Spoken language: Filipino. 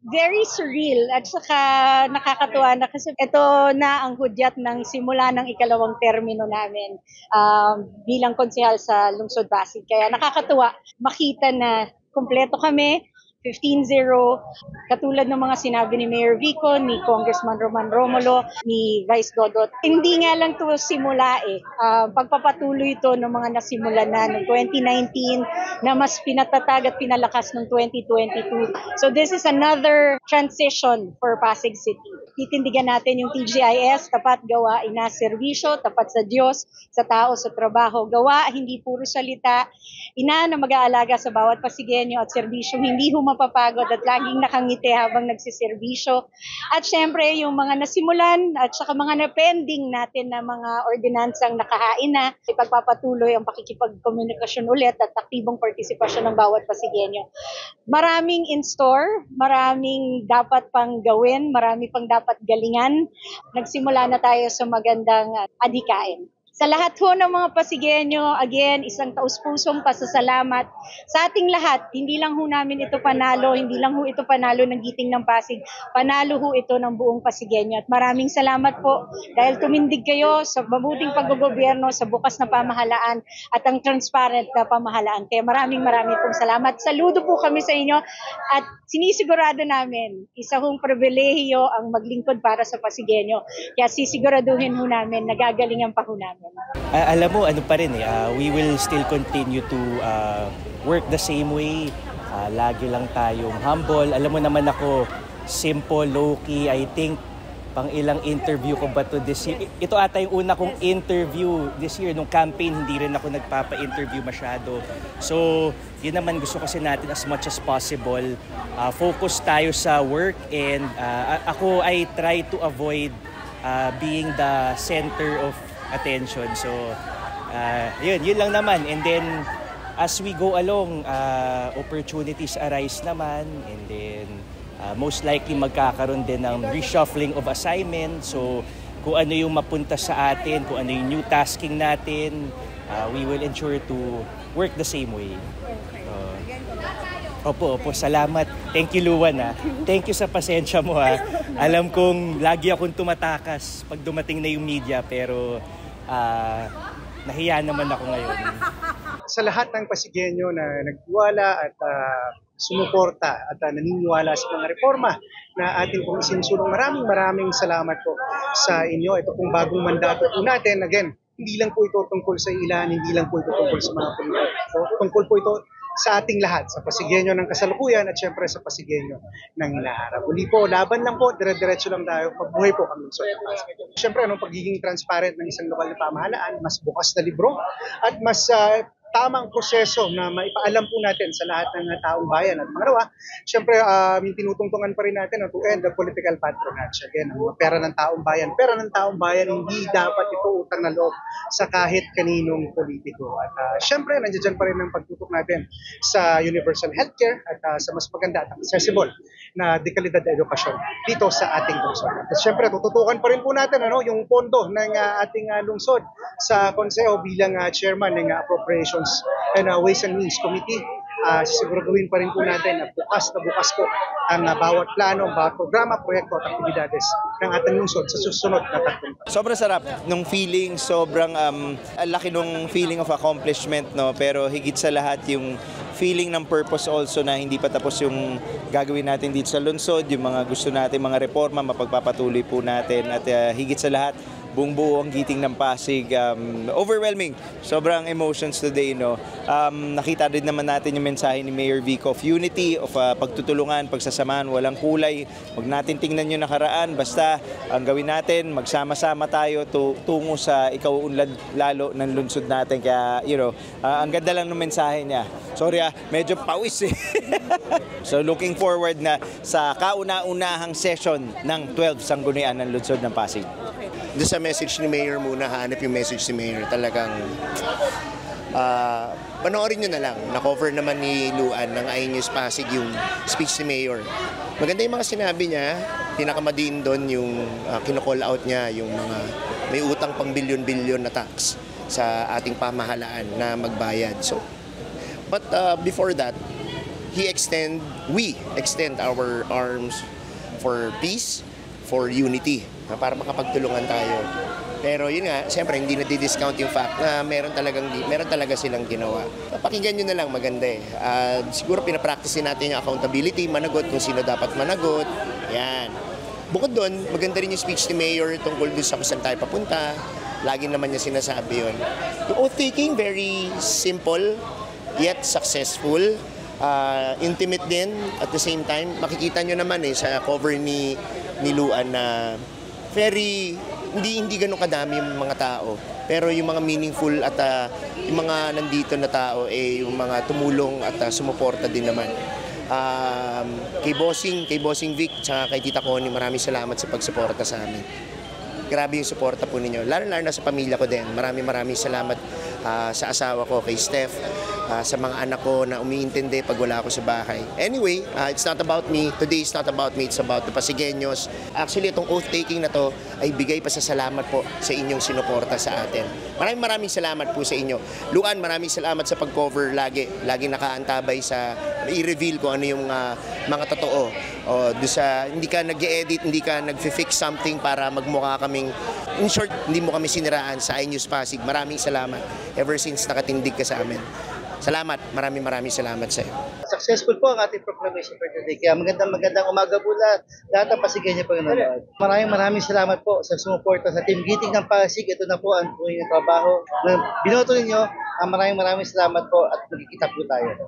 Very surreal at saka nakakatuwa na kasi ito na ang hudyat ng simula ng ikalawang termino namin bilang konsehal sa Lungsod Pasig. Kaya nakakatuwa makita na kumpleto kami, 15-0, katulad ng mga sinabi ni Mayor Vico, ni Congressman Roman Romulo, ni Vice Dodot. Hindi nga lang to simula pagpapatuloy ito ng mga nasimula na noong 2019 na mas pinatatag at pinalakas ng 2022. So this is another transition for Pasig City. Titindigan natin yung TGIS, tapat gawa, ina serbisyo, tapat sa Diyos, sa tao, sa trabaho, gawa, hindi puro salita, ina na mag-aalaga sa bawat Pasigenyo at serbisyo, hindi humapapagod at laging nakangiti habang nagsiservisyo. At syempre, yung mga nasimulan at saka mga na-pending natin na mga ordinansang nakahain na, ipagpapatuloy ang pakikipagkomunikasyon ulit at aktibong partisipasyon ng bawat Pasigenyo. Maraming in store, maraming dapat pang gawin, marami pang dapat galingan. Nagsimula na tayo sa magandang adhikain. Sa lahat ho ng mga Pasigenyo, again, isang taus-pusong pasasalamat sa ating lahat. Hindi lang ho namin ito panalo, hindi lang ho ito panalo ng Giting ng Pasig, panalo ho ito ng buong Pasigenyo. At maraming salamat po dahil tumindig kayo sa mabuting paggogobyerno, sa bukas na pamahalaan at ang transparent na pamahalaan. Kaya maraming pong salamat. Saludo po kami sa inyo at sinisigurado namin, isa hong pribilehiyo ang maglingkod para sa Pasigenyo. Kaya sisiguraduhin ho namin, nagagalingan pa ho namin. Alam mo, ano pa rin we will still continue to work the same way. Lagi lang tayong humble. Alam mo naman ako, simple, low-key. I think pang ilang interview ko ba to this year. Ito ata yung una kong interview this year. Nung campaign, hindi rin ako nagpapa-interview masyado. So, yun naman gusto kasi natin as much as possible. Focus tayo sa work and ako, I try to avoid being the center of attention. So, yun lang naman. And then, as we go along, opportunities arise naman. And then, most likely magkakaroon din ng reshuffling of assignment. So, kung ano yung mapunta sa atin, kung ano yung new tasking natin, we will ensure to work the same way. Opo, salamat. Thank you, Luwan. Thank you sa pasensya mo. Alam kong lagi akong tumatakas pag dumating na yung media, pero nahiya naman ako ngayon. Sa lahat ng Pasigenyo na nagtiwala at sumuporta at naniniwala sa mga reforma na ating pong isinsulong, maraming salamat po sa inyo. Ito pong bagong mandato po natin. Again, hindi lang po ito tungkol sa ilan, hindi lang po ito tungkol sa mga politiko. So, tungkol po ito sa ating lahat, sa Pasigenyo ng kasalukuyan at syempre sa Pasigenyo ng hinaharap. Uli po, laban lang po, dire-diretso lang tayo, pagbuhay po kami sa Pasig. Syempre, pagiging transparent ng isang lokal na pamahalaan, mas bukas na libro at mas tamang proseso na maipaalam po natin sa lahat ng taong bayan. At pangalawa, syempre, tinutungtungan pa rin natin to end the political patronage. Again, ang pera ng taong bayan. Pera ng taong bayan, hindi dapat ito utang na loob sa kahit kaninong politiko. At syempre, nandiyan pa rin ang pagtutok natin sa universal healthcare at sa mas maganda at accessible na dekalidad na edukasyon dito sa ating lungsod. At syempre, tututukan pa rin po natin yung pondo ng ating lungsod sa konseho bilang chairman ng Appropriations and Ways and Means Committee. Siguraduhin pa rin po natin na bukas po ang bawat plano, bawat programa, proyekto at aktibidades ng ating lungsod sa susunod na tatlong taon. Sobrang sarap nung feeling, sobrang laki nung feeling of accomplishment, no? Pero higit sa lahat yung feeling ng purpose also na hindi pa tapos yung gagawin natin dito sa lungsod, yung mga gusto natin, mga reforma, mapagpapatuloy po natin at higit sa lahat, buong buo ang Giting ng Pasig. Overwhelming. Sobrang emotions today, no? Nakita din naman natin yung mensahe ni Mayor Vico of unity, of pagtutulungan, pagsasamahan, walang kulay. Huwag natin tingnan yung nakaraan. Basta ang gawin natin, magsama-sama tayo tungo sa ikaw-unlad lalo ng lungsod natin. Kaya, ang ganda lang ng mensahe niya. Sorry, medyo pawis eh. So, looking forward na sa kauna-unahang session ng 12 Sanggunian ng lungsod ng Pasig. Doon sa message ni Mayor muna, hanap yung message si Mayor. Talagang panoorin nyo na lang. Na-cover naman ni Luan ng iNews Pasig yung speech ni Mayor. Maganda yung mga sinabi niya. Pinakamadiin doon yung kino-call out niya, yung mga may utang pang bilyon-bilyon na tax sa ating pamahalaan na magbayad. So, but before that, we extend our arms for peace, for unity, para makapagtulungan tayo. Pero yun nga, siyempre hindi na di-discount yung fact na meron talaga silang ginawa. Pakinggan nyo na lang, maganda eh. Siguro pinapractice natin yung accountability, managot kung sino dapat managot. Yan. Bukod doon, maganda rin yung speech ni Mayor tungkol doon sa kung saan tayo papunta. Lagi naman niya sinasabi yun. Yung oath-taking, very simple, yet successful. Intimate din at the same time. Makikita nyo naman sa cover ni Luan na very, hindi ganun kadami yung mga tao. Pero yung mga meaningful at yung mga nandito na tao, yung mga tumulong at sumuporta din naman. Kay Bossing Vic, tsaka kay Tita Connie, maraming salamat sa pagsuporta sa amin. Grabe yung suporta po ninyo. Lalo na sa pamilya ko din. Maraming salamat sa asawa ko, kay Steph, sa mga anak ko na umiintindi pag wala ako sa bahay. Anyway, it's not about me. Today is not about me. It's about the Pasigueños. Actually, itong oath-taking na to ay bigay pa sa salamat po sa inyong sinuporta sa atin. Maraming salamat po sa inyo. Luan, maraming salamat sa pag-cover lagi. Lagi nakaantabay sa i-reveal ko ano yung mga totoo. Hindi ka nag-edit, hindi ka nag-fix something para magmukha kaming, in short, hindi mo kami siniraan sa iNews Pasig. Maraming salamat ever since nakatindig ka sa amin. Salamat, maraming salamat sa iyo. Successful po ang ating proclamation for today. Kaya magandang umaga po lahat ng Pasigueño po nanonood. Maraming salamat po sa sumuporta sa Team Giting ng Pasig. Ito na po ang trabaho na binoto ninyo. Maraming salamat po at magkikita po tayo.